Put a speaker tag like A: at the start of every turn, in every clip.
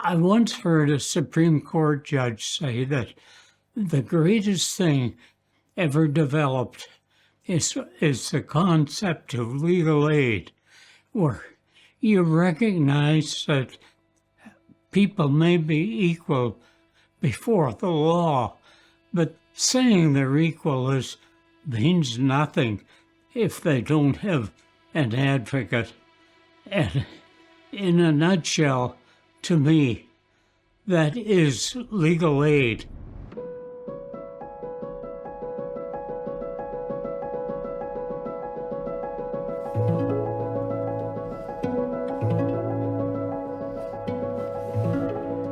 A: I once heard a Supreme Court judge say that the greatest thing ever developed is the concept of legal aid, where you recognize that people may be equal before the law, but saying they're equal means nothing if they don't have an advocate. And in a nutshell, to me, that is legal aid.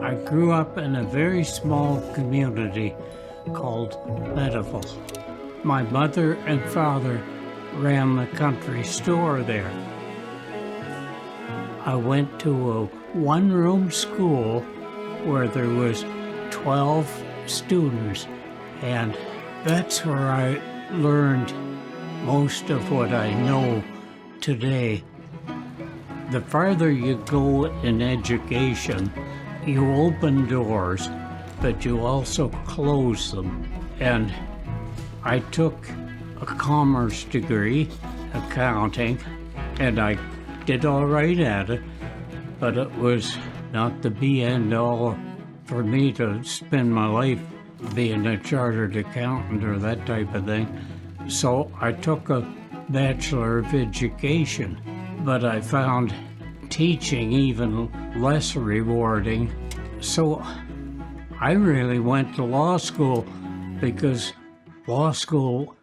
A: I grew up in a very small community called Meadowville. My mother and father ran the country store there. I went to a one-room school where there was 12 students, and that's where I learned most of what I know today. The farther you go in education, you open doors, but you also close them. And I took a commerce degree, accounting, and I did all right at it, but it was not the be-and-all for me to spend my life being a chartered accountant or that type of thing. So I took a Bachelor of Education, but I found teaching even less rewarding. So I really went to law school because law school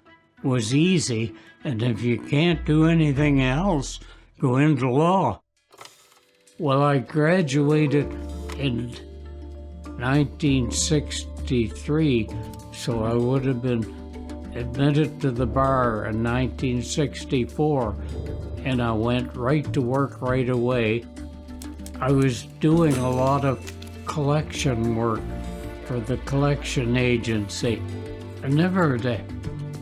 A: was easy, and if you can't do anything else, go into law. Well, I graduated in 1963, so I would have been admitted to the bar in 1964, and I went right to work right away. I was doing a lot of collection work for the collection agency. I never had a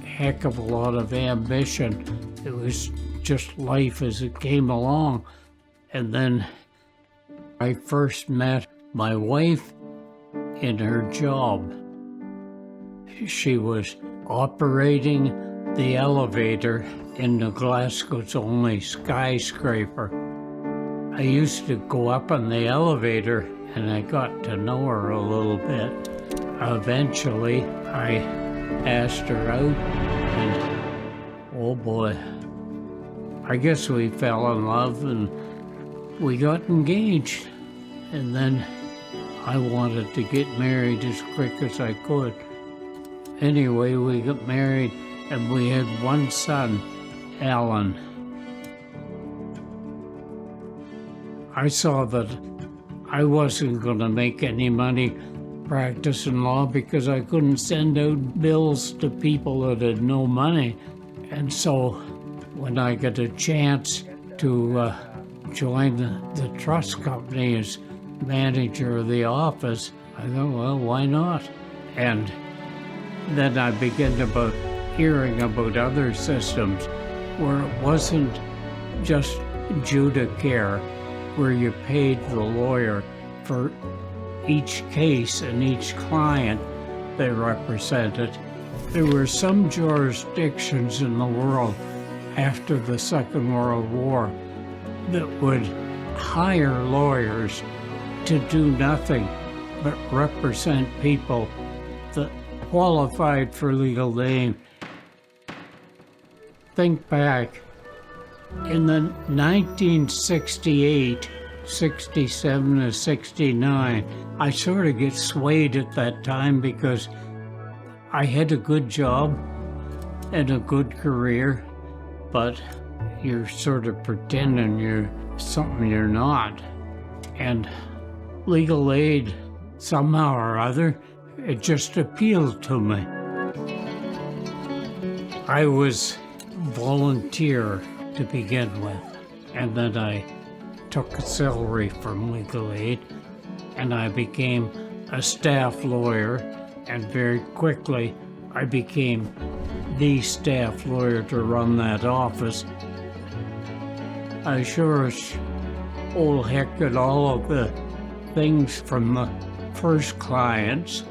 A: heck of a lot of ambition. It was just life as it came along. And then I first met my wife in her job. She was operating the elevator in the Glasgow's only skyscraper. I used to go up on the elevator and I got to know her a little bit. Eventually, I asked her out and, oh boy, I guess we fell in love and we got engaged. And then I wanted to get married as quick as I could. Anyway, we got married and we had one son, Alan. I saw that I wasn't going to make any money practicing law because I couldn't send out bills to people that had no money. And so when I got a chance to join the trust company as manager of the office, I thought, well, why not? And then I began hearing about other systems where it wasn't just judicare, where you paid the lawyer for each case and each client they represented. There were some jurisdictions in the world after the Second World War that would hire lawyers to do nothing but represent people that qualified for legal aid. Think back, in the 1968, 67 to 69, I sort of get swayed at that time because I had a good job and a good career, but you're sort of pretending you're something you're not. And legal aid, somehow or other, it just appealed to me. I was volunteer to begin with, and then I took a salary from legal aid, and I became a staff lawyer, and very quickly I became the staff lawyer to run that office. I sure as old heck got all of the things from the first clients.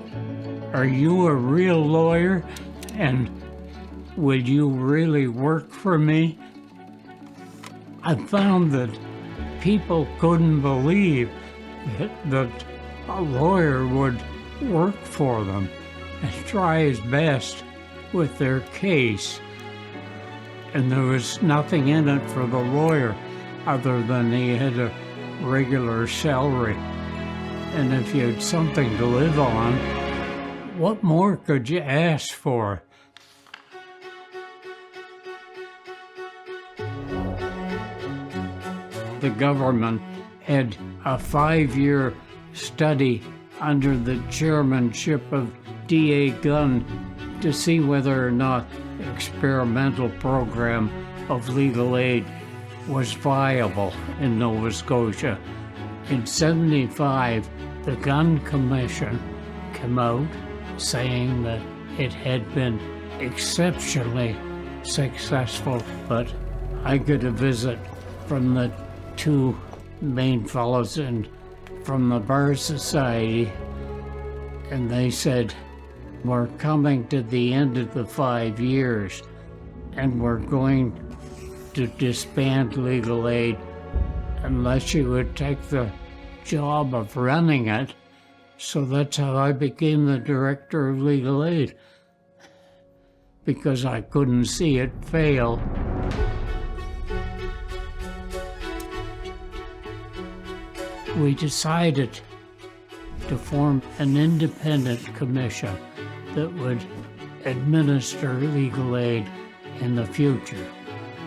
A: Are you a real lawyer? And will you really work for me? I found that people couldn't believe that a lawyer would work for them and try his best with their case. And there was nothing in it for the lawyer other than he had a regular salary. And if you had something to live on, what more could you ask for? The government had a 5-year study under the chairmanship of D.A. Gunn to see whether or not the experimental program of legal aid was viable in Nova Scotia. In '75, the Gunn Commission came out saying that it had been exceptionally successful, but I got a visit from the two main fellows from the Bar Society, and they said, we're coming to the end of the 5 years, and we're going to disband legal aid unless you would take the job of running it. So that's how I became the director of legal aid, because I couldn't see it fail. We decided to form an independent commission that would administer legal aid in the future.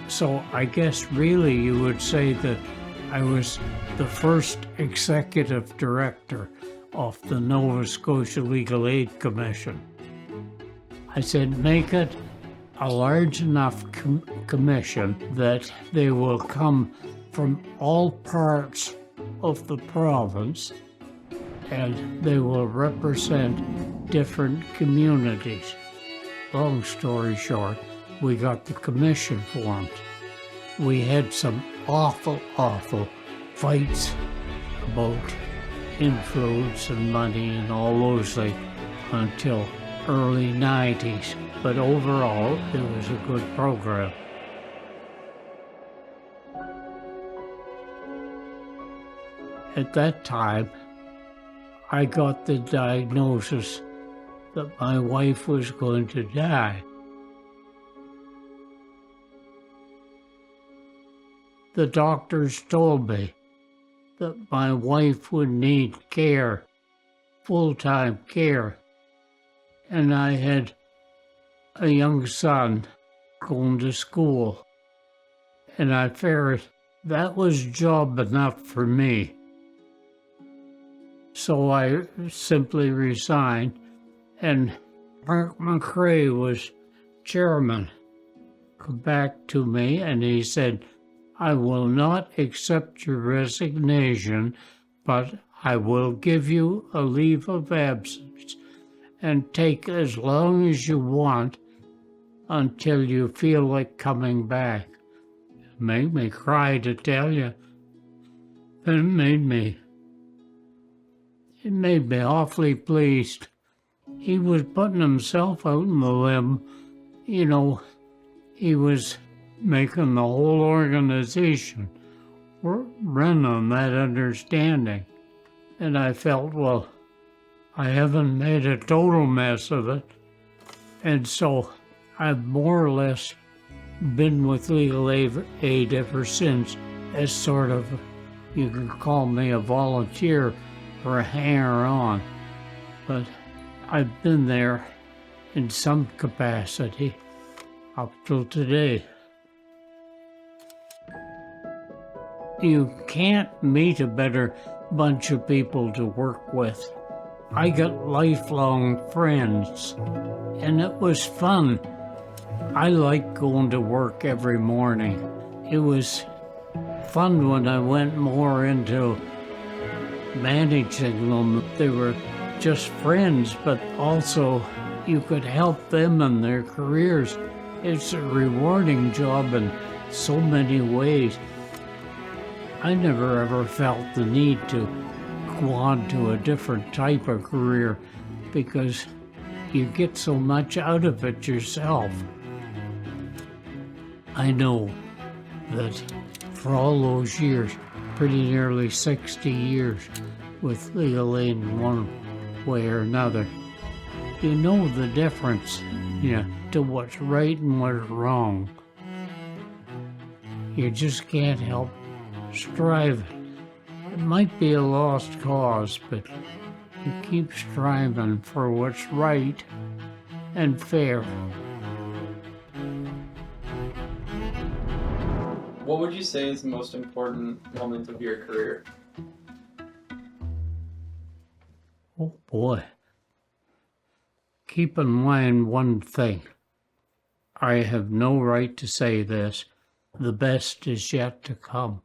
A: So I guess really you would say that I was the first executive director of the Nova Scotia Legal Aid Commission. I said, make it a large enough commission that they will come from all parts of the province, and they will represent different communities. Long story short, we got the commission formed. We had some awful fights about influence and money and all those things until early 90s, but overall it was a good program. At that time, I got the diagnosis that my wife was going to die. The doctors told me that my wife would need care, full-time care, and I had a young son going to school, and I figured that was job enough for me. So I simply resigned, and Mark McCrae was chairman. Come back to me, and he said, I will not accept your resignation, but I will give you a leave of absence and take as long as you want until you feel like coming back. It made me cry to tell you. It made me awfully pleased. He was putting himself out on the limb. You know, he was making the whole organization run on that understanding. And I felt, well, I haven't made a total mess of it. And so I've more or less been with legal aid ever since as sort of, you can call me a volunteer or a hanger-on. But I've been there in some capacity up till today. You can't meet a better bunch of people to work with. I got lifelong friends, and it was fun. I liked going to work every morning. It was fun when I went more into managing them. They were just friends, but also you could help them in their careers. It's a rewarding job in so many ways. I never ever felt the need to go on to a different type of career because you get so much out of it yourself. I know that for all those years, pretty nearly 60 years with legal aid in one way or another, you know the difference, to what's right and what's wrong. You just can't help striving. It might be a lost cause, but you keep striving for what's right and fair.
B: What would you say is the most important moment of your career?
A: Oh boy. Keep in mind one thing. I have no right to say this. The best is yet to come.